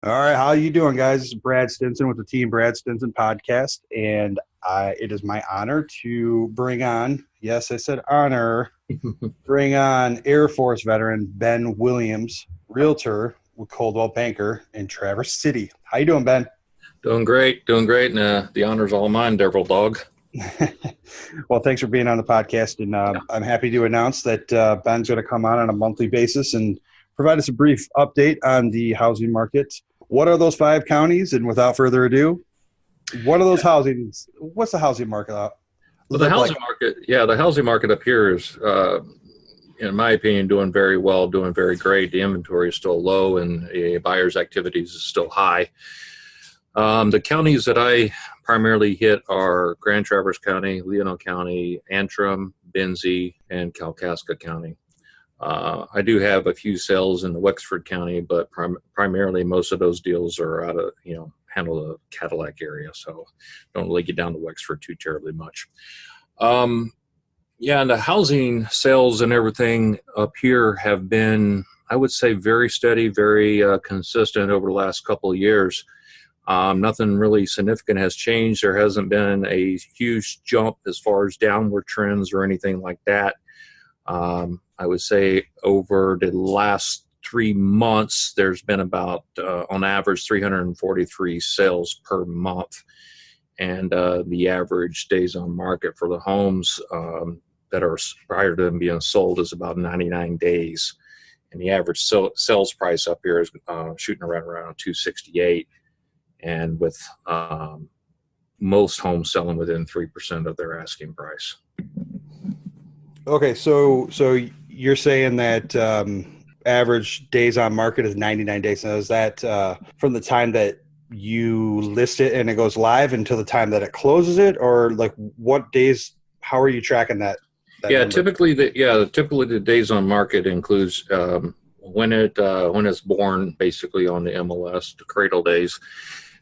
All right, how you doing, guys? This is Brad Stinson with the Team Brad Stinson podcast, and it is my honor to bring on, yes, I said honor, bring on Air Force veteran Ben Williams, Realtor with Coldwell Banker in Traverse City. How you doing, Ben? Doing great, and the honor's all mine, Devil Dog. Well, thanks for being on the podcast, and I'm happy to announce that Ben's going to come on a monthly basis and provide us a brief update on the housing market. What are those 5 counties? And without further ado, what are those housings? What's the housing market Well, the housing market up here is, in my opinion, doing very well, doing very great. The inventory is still low, and buyers' activities is still high. The counties that I primarily hit are Grand Traverse County, Leona County, Antrim, Benzie, and Kalkaska County. I do have a few sales in the Wexford County, but primarily most of those deals are out of, handle the Cadillac area. So don't really get down to Wexford too terribly much. And the housing sales and everything up here have been, I would say, very steady, very consistent over the last couple of years. Nothing really significant has changed. There hasn't been a huge jump as far as downward trends or anything like that. I would say over the last 3 months, there's been about, on average, 343 sales per month. And the average days on market for the homes that are prior to them being sold is about 99 days. And the average sales price up here is shooting around 268. And with most homes selling within 3% of their asking price. Okay, so you're saying that average days on market is 99 days. Now, is that from the time that you list it and it goes live until the time that it closes it, or like what days? How are you tracking that number? Typically the days on market includes when it's born, basically on the MLS, the cradle days,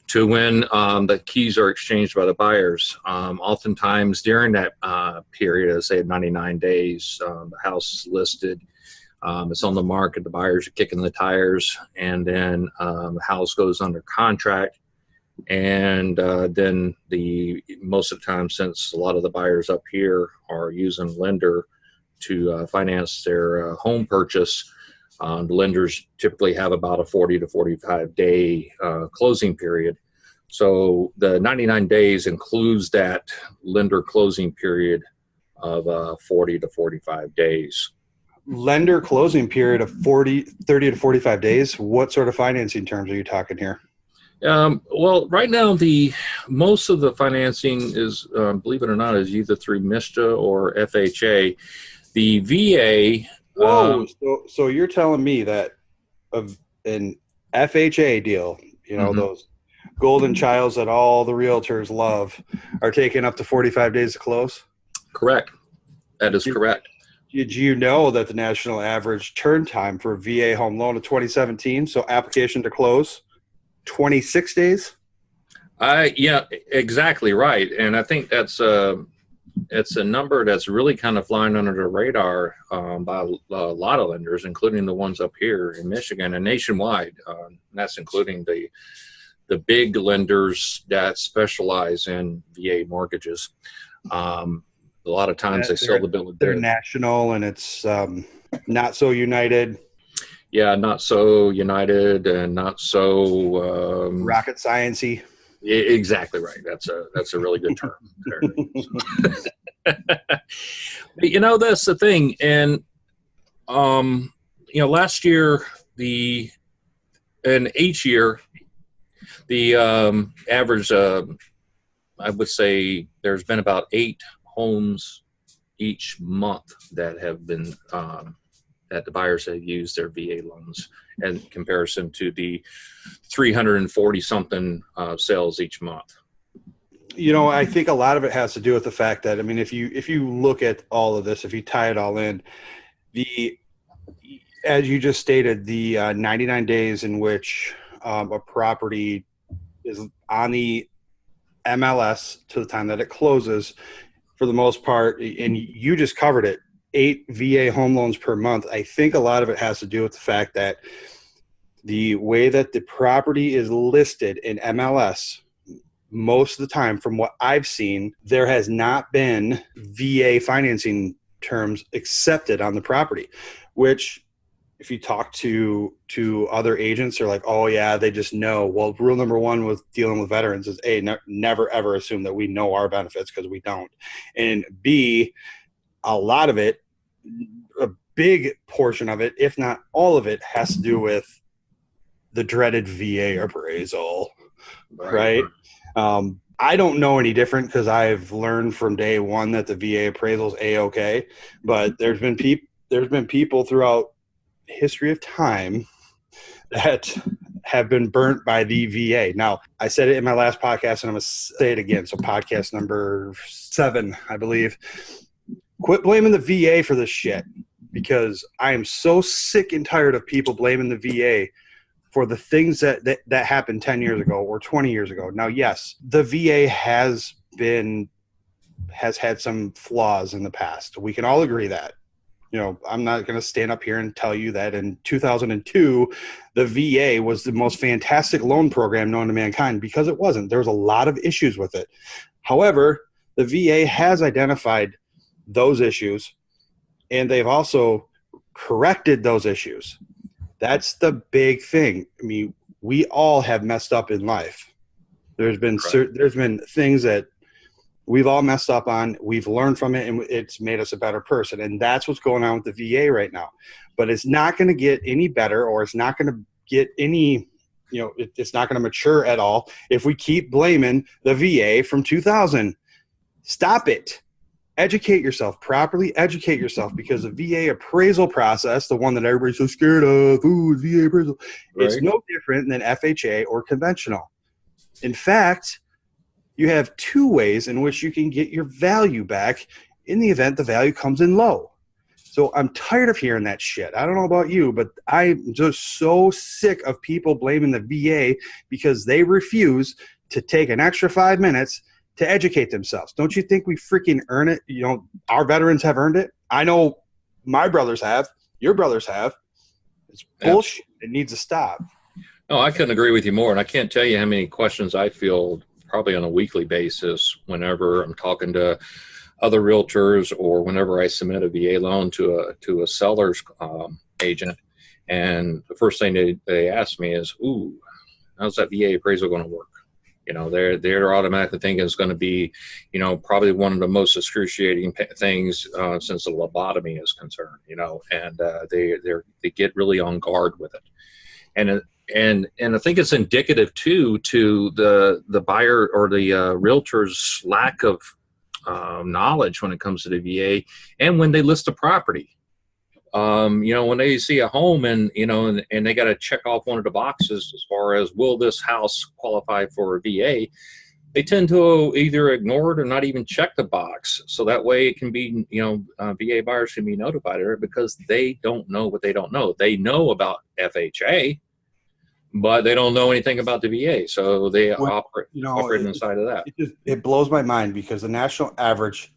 to when the keys are exchanged by the buyers. Oftentimes during that period, say 99 days, the house is listed, it's on the market, the buyers are kicking the tires, and then the house goes under contract. And then most of the time, since a lot of the buyers up here are using lender to finance their home purchase, the lenders typically have about a 40 to 45 day closing period. So the 99 days includes that lender closing period of 40 to 45 days. Lender closing period of 30 to 45 days. What sort of financing terms are you talking here? Well, right now, most of the financing is, believe it or not, is either through MISTA or FHA. The VA. Whoa! So you're telling me that of an FHA deal, those golden childs that all the realtors love, are taking up to 45 days to close? Correct. That is correct. Did you know that the national average turn time for a VA home loan of 2017, so application to close, 26 days? Yeah, exactly right. And I think it's a number that's really kind of flying under the radar by a lot of lenders, including the ones up here in Michigan and nationwide. That's including the big lenders that specialize in VA mortgages. A lot of times they sell the bill of They're national, and it's not so United. Yeah, not so United and not so rocket science-y. Exactly right. That's a really good term there. But, that's the thing. And last year and each year the average, I would say there's been about 8 homes each month that have been that the buyers have used their VA loans in comparison to the 340 something sales each month. I think a lot of it has to do with the fact that, if you look at all of this, if you tie it all in, as you just stated, the 99 days in which a property is on the MLS to the time that it closes, for the most part, and you just covered it, 8 VA home loans per month. I think a lot of it has to do with the fact that the way that the property is listed in MLS, most of the time, from what I've seen, there has not been VA financing terms accepted on the property, which if you talk to other agents, they're like, oh yeah, they just know. Well, rule number one with dealing with veterans is A, never ever assume that we know our benefits, because we don't. And B, a lot of it, a big portion of it, if not all of it, has to do with the dreaded VA appraisal, right? I don't know any different, because I've learned from day one that the VA appraisal is A-okay, but there's been people throughout history of time that have been burnt by the VA. Now, I said it in my last podcast, and I'm going to say it again. So podcast number 7, I believe. Quit blaming the VA for this shit, because I am so sick and tired of people blaming the VA for the things that happened 10 years ago or 20 years ago. Now, yes, the VA has had some flaws in the past. We can all agree that. You know, I'm not going to stand up here and tell you that in 2002, the VA was the most fantastic loan program known to mankind, because it wasn't. There was a lot of issues with it. However, the VA has identified those issues, and they've also corrected those issues. That's the big thing. I mean, we all have messed up in life. There's been things that we've all messed up on. We've learned from it, and it's made us a better person. And that's what's going on with the VA right now. But it's not going to get any better, or it's not going to get any, it's not going to mature at all if we keep blaming the VA from 2000. Stop it. Educate yourself, properly educate yourself, because the VA appraisal process, the one that everybody's so scared of, VA appraisal, it's no different than FHA or conventional. In fact, you have 2 ways in which you can get your value back in the event the value comes in low. So I'm tired of hearing that shit. I don't know about you, but I'm just so sick of people blaming the VA because they refuse to take an extra 5 minutes to educate themselves. Don't you think we freaking earn it? Our veterans have earned it. I know my brothers have. Your brothers have. It's bullshit. It needs to stop. No, I couldn't agree with you more. And I can't tell you how many questions I field probably on a weekly basis whenever I'm talking to other realtors, or whenever I submit a VA loan to a seller's agent. And the first thing they ask me is, how's that VA appraisal going to work? They're automatically thinking it's going to be, probably one of the most excruciating things since the lobotomy is concerned, and they get really on guard with it. And I think it's indicative too to the buyer or the realtor's lack of knowledge when it comes to the VA, and when they list a property. When they see a home and they got to check off one of the boxes as far as, will this house qualify for a VA, they tend to either ignore it or not even check the box. So that way it can be, VA buyers can be notified of it, because they don't know what they don't know. They know about FHA, but they don't know anything about the VA. So they operate inside of that. It blows my mind, because the national average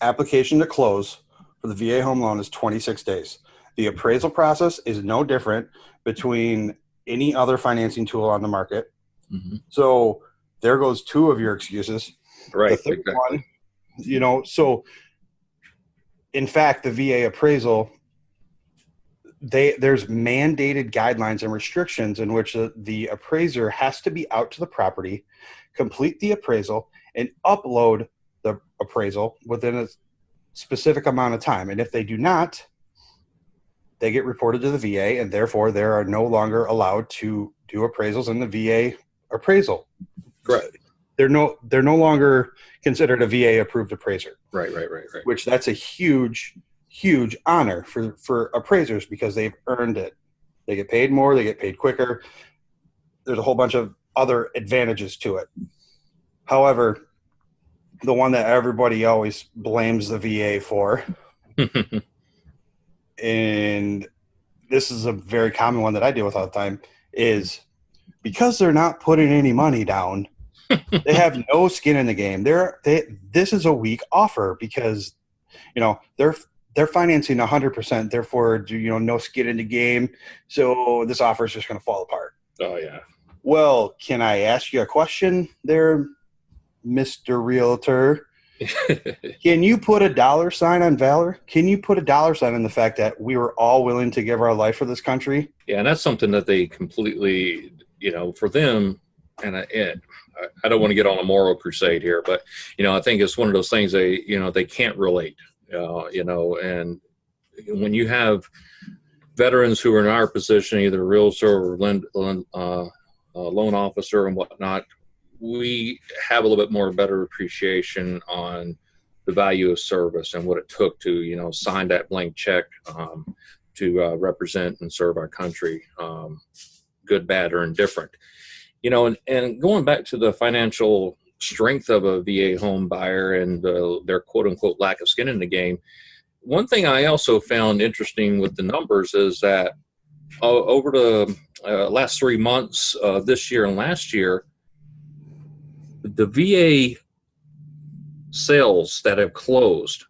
application to close for the VA home loan is 26 days. The appraisal process is no different between any other financing tool on the market. Mm-hmm. So there goes 2 of your excuses. Right. The third one, so in fact, the VA appraisal, there's mandated guidelines and restrictions in which the appraiser has to be out to the property, complete the appraisal, and upload the appraisal within a specific amount of time. And if they do not, they get reported to the VA, and therefore they are no longer allowed to do appraisals in the VA appraisal. Correct. They're no longer considered a VA approved appraiser. Right. Which that's a huge honor for appraisers, because they've earned it. They get paid more, they get paid quicker. There's a whole bunch of other advantages to it. However, the one that everybody always blames the VA for, and this is a very common one that I deal with all the time, is because they're not putting any money down, they have no skin in the game. This is a weak offer, because they're they're financing 100%. Therefore, no skin in the game. So this offer is just going to fall apart. Oh yeah. Well, can I ask you a question there, Mr. Realtor? Can you put a dollar sign on valor? Can you put a dollar sign on the fact that we were all willing to give our life for this country? Yeah, and that's something that they completely, for them, and I don't want to get on a moral crusade here, but I think it's one of those things they can't relate, and when you have veterans who are in our position, either a realtor or loan officer and whatnot, we have a little bit more better appreciation on the value of service and what it took to sign that blank check to represent and serve our country, good, bad, or indifferent. And going back to the financial strength of a VA home buyer and their quote unquote lack of skin in the game, one thing I also found interesting with the numbers is that over the last 3 months this year and last year, the VA sales that have closed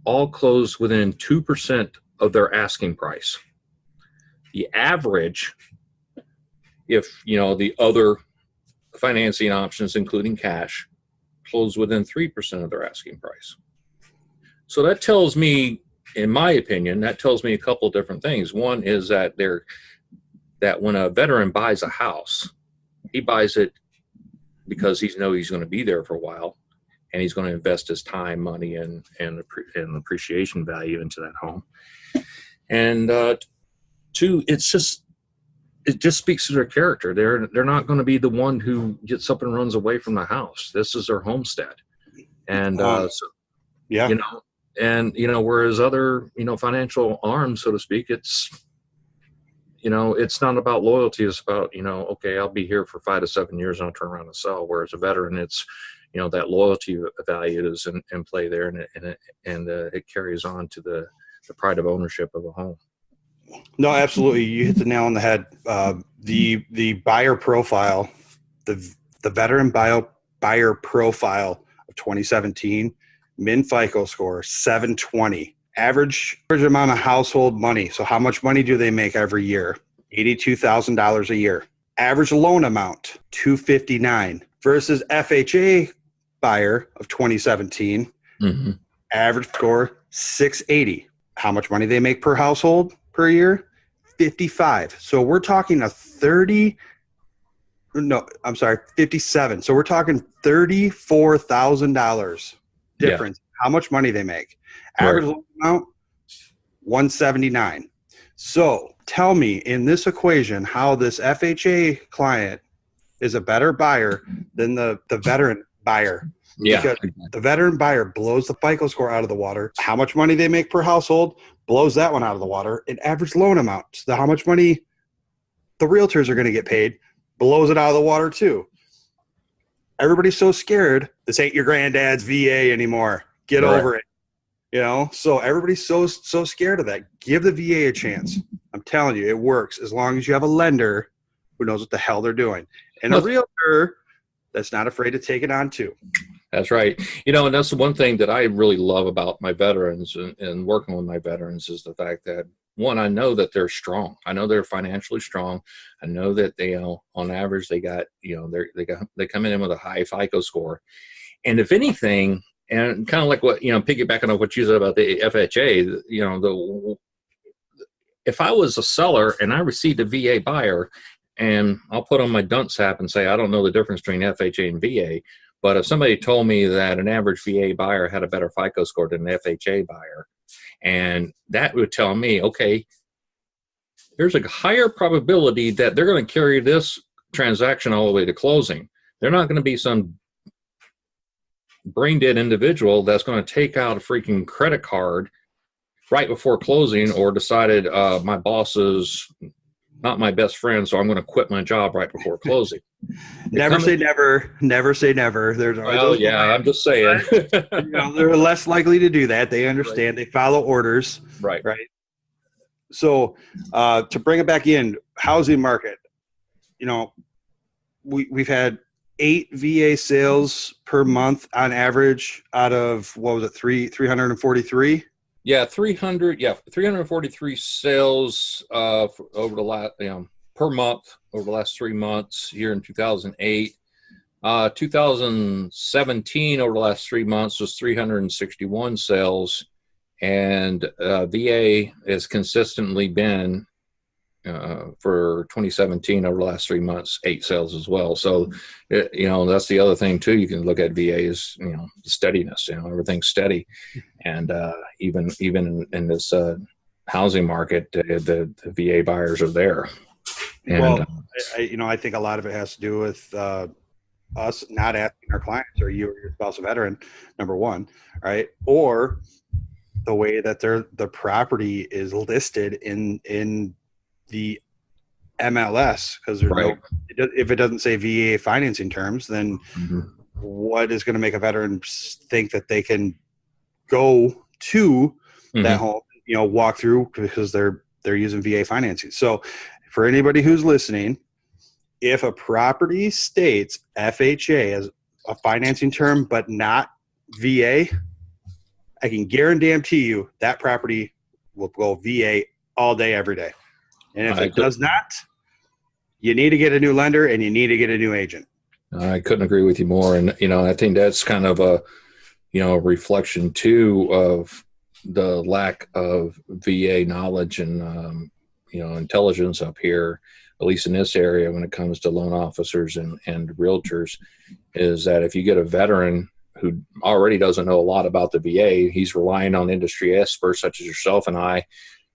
all closed within 2% of their asking price. The average, if the other financing options, including cash, close within 3% of their asking price. So that tells me, in my opinion, a couple of different things. One is that when a veteran buys a house, he buys it because he knows he's going to be there for a while, and he's going to invest his time, money, and appreciation value into that home. And two, it just speaks to their character. They're not going to be the one who gets up and runs away from the house. This is their homestead, and whereas other financial arms, so to speak, it's not about loyalty. It's about okay, I'll be here for 5 to 7 years and I'll turn around and sell. Whereas a veteran, it's that loyalty value is in play there, and it carries on to the pride of ownership of a home. No, absolutely. You hit the nail on the head. The buyer profile, the veteran buyer profile of 2017, min FICO score 720, average amount of household money. So how much money do they make every year? $82,000 a year. Average loan amount $259 versus FHA buyer of 2017, average score 680. How much money they make per household per year? 55. So we're talking 57. So we're talking $34,000 difference. Yeah. How much money they make. Average loan amount 179. So tell me in this equation how this FHA client is a better buyer than the veteran buyer. Yeah. Because the veteran buyer blows the FICO score out of the water. How much money they make per household blows that one out of the water. And average loan amount, so how much money the realtors are going to get paid, blows it out of the water too. Everybody's so scared. This ain't your granddad's VA anymore. Get over it. So everybody's so scared of that. Give the VA a chance. I'm telling you, it works as long as you have a lender who knows what the hell they're doing. And a realtor that's not afraid to take it on too. That's right. And that's the one thing that I really love about my veterans and working with my veterans is the fact that, one, I know that they're strong. I know they're financially strong. I know that they, on average, they got, they come in with a high FICO score. And if anything, and kind of like what, piggybacking on what you said about the FHA, if I was a seller and I received a VA buyer, and I'll put on my dunce hat and say, I don't know the difference between FHA and VA. But if somebody told me that an average VA buyer had a better FICO score than an FHA buyer, and that would tell me, okay, there's a higher probability that they're going to carry this transaction all the way to closing. They're not going to be some brain dead individual that's going to take out a freaking credit card right before closing or decided my boss is not my best friend, so I'm going to quit my job right before closing. Never say never. Never say never. I'm just saying. They're less likely to do that. They understand. Right. They follow orders. Right. So to bring it back in, housing market, we've had 8 VA sales per month on average out of, 343? Yeah, 343 sales over the last, per month over the last 3 months here in 2008. 2017 over the last 3 months was 361 sales, and VA has consistently been for 2017 over the last 3 months 8 sales as well. So that's the other thing too. You can look at VA is the steadiness. Everything's steady, and even in this housing market, the VA buyers are there. And I think a lot of it has to do with us not asking our clients, are you or your spouse a veteran, number one, right? Or the way that the property is listed in the MLS, because there's right. if it doesn't say VA financing terms, then what is going to make a veteran think that they can go to that home, walk through, because they're using VA financing. So for anybody who's listening, if a property states FHA as a financing term but not VA, I can guarantee you that property will go VA all day, every day. And if it does not, you need to get a new lender and you need to get a new agent. I couldn't agree with you more. And, I think that's kind of a reflection too of the lack of VA knowledge and, intelligence up here, at least in this area, when it comes to loan officers and realtors, is that if you get a veteran who already doesn't know a lot about the VA, he's relying on industry experts such as yourself and I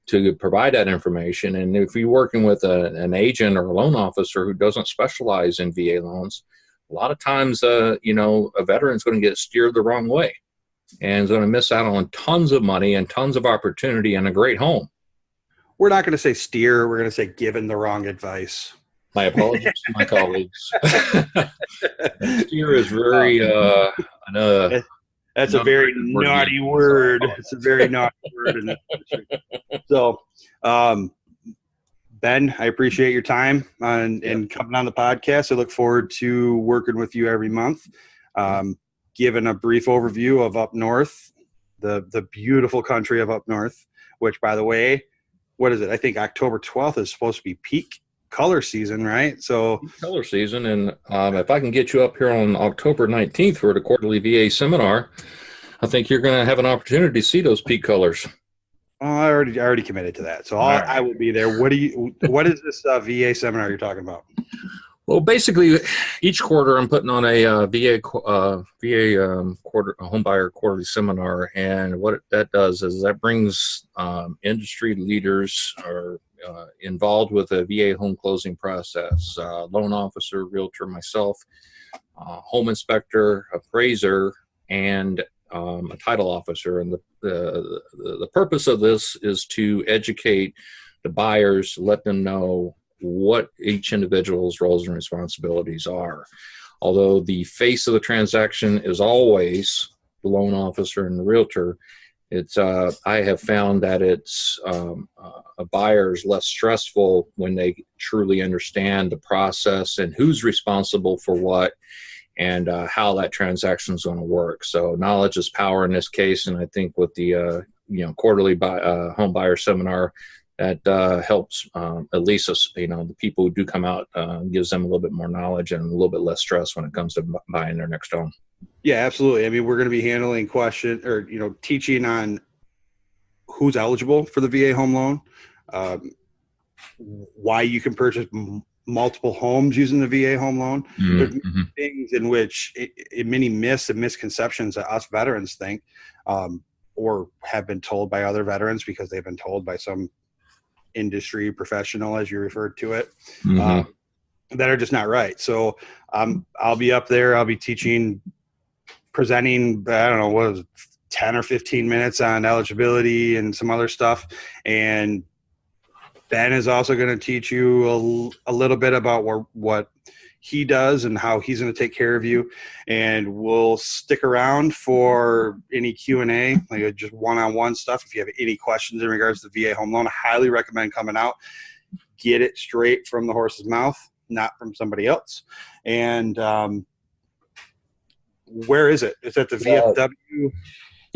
to provide that information. And if you're working with an agent or a loan officer who doesn't specialize in VA loans, a lot of times, a veteran's going to get steered the wrong way and is going to miss out on tons of money and tons of opportunity and a great home. We're not going to say steer. We're going to say given the wrong advice. My apologies to my colleagues. Steer is very, that's a very naughty word. It's a very naughty word in this industry. So, Ben, I appreciate your time and coming on the podcast. I look forward to working with you every month. Giving a brief overview of up north, the beautiful country of up north, which, by the way, what is it? I think October 12th is supposed to be peak color season, right? So color season. And if I can get you up here on October 19th for the quarterly VA seminar, I think you're going to have an opportunity to see those peak colors. Oh, I already committed to that. So I will be there. What is this VA seminar you're talking about? Well, basically, each quarter I'm putting on a VA homebuyer quarterly seminar, and what that does is that brings industry leaders are involved with the VA home closing process, loan officer, realtor, myself, home inspector, appraiser, and a title officer. And the purpose of this is to educate the buyers, let them know what each individual's roles and responsibilities are. Although the face of the transaction is always the loan officer and the realtor, it's I have found that it's a buyer is less stressful when they truly understand the process and who's responsible for what and how that transaction is going to work. So knowledge is power in this case, and I think with the quarterly home buyer seminar, that helps at least the people who do come out, gives them a little bit more knowledge and a little bit less stress when it comes to buying their next home. Yeah, absolutely. I mean, we're going to be handling teaching on who's eligible for the VA home loan, why you can purchase multiple homes using the VA home loan. Mm-hmm. There's many things in which many myths and misconceptions that us veterans think, or have been told by other veterans because they've been told by some industry professional, as you referred to it, that are just not right. So I'll be up there. I'll be teaching, presenting, I don't know, what was it, 10 or 15 minutes on eligibility and some other stuff. And Ben is also going to teach you a little bit about what he does and how he's going to take care of you. And we'll stick around for any Q&A, like just one-on-one stuff. If you have any questions in regards to VA home loan, I highly recommend coming out. Get it straight from the horse's mouth, not from somebody else. And where is it? It's at the VFW.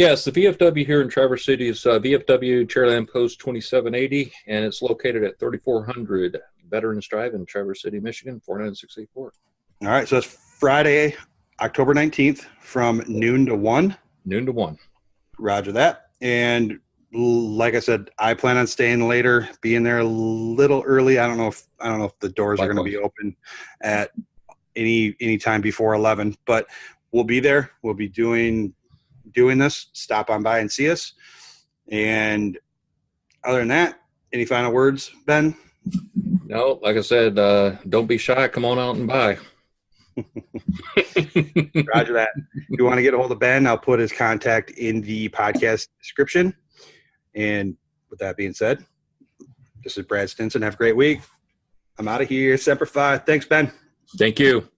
Yes, the VFW here in Traverse City is VFW Chairland Post 2780, and it's located at 3400 Veterans Drive in Traverse City, Michigan, 49684. All right, so that's Friday, October 19th from noon to 1. Noon to 1. Roger that. And like I said, I plan on staying later, being there a little early. I don't know if the doors are going to be open at any time before 11, but we'll be there. We'll be doing this. Stop on by and see us. And other than that, any final words, Ben? No, like I said, don't be shy. Come on out and buy. Roger that. If you want to get a hold of Ben, I'll put his contact in the podcast description. And with that being said, this is Brad Stinson. Have a great week. I'm out of here. Semper Fi. Thanks, Ben. Thank you.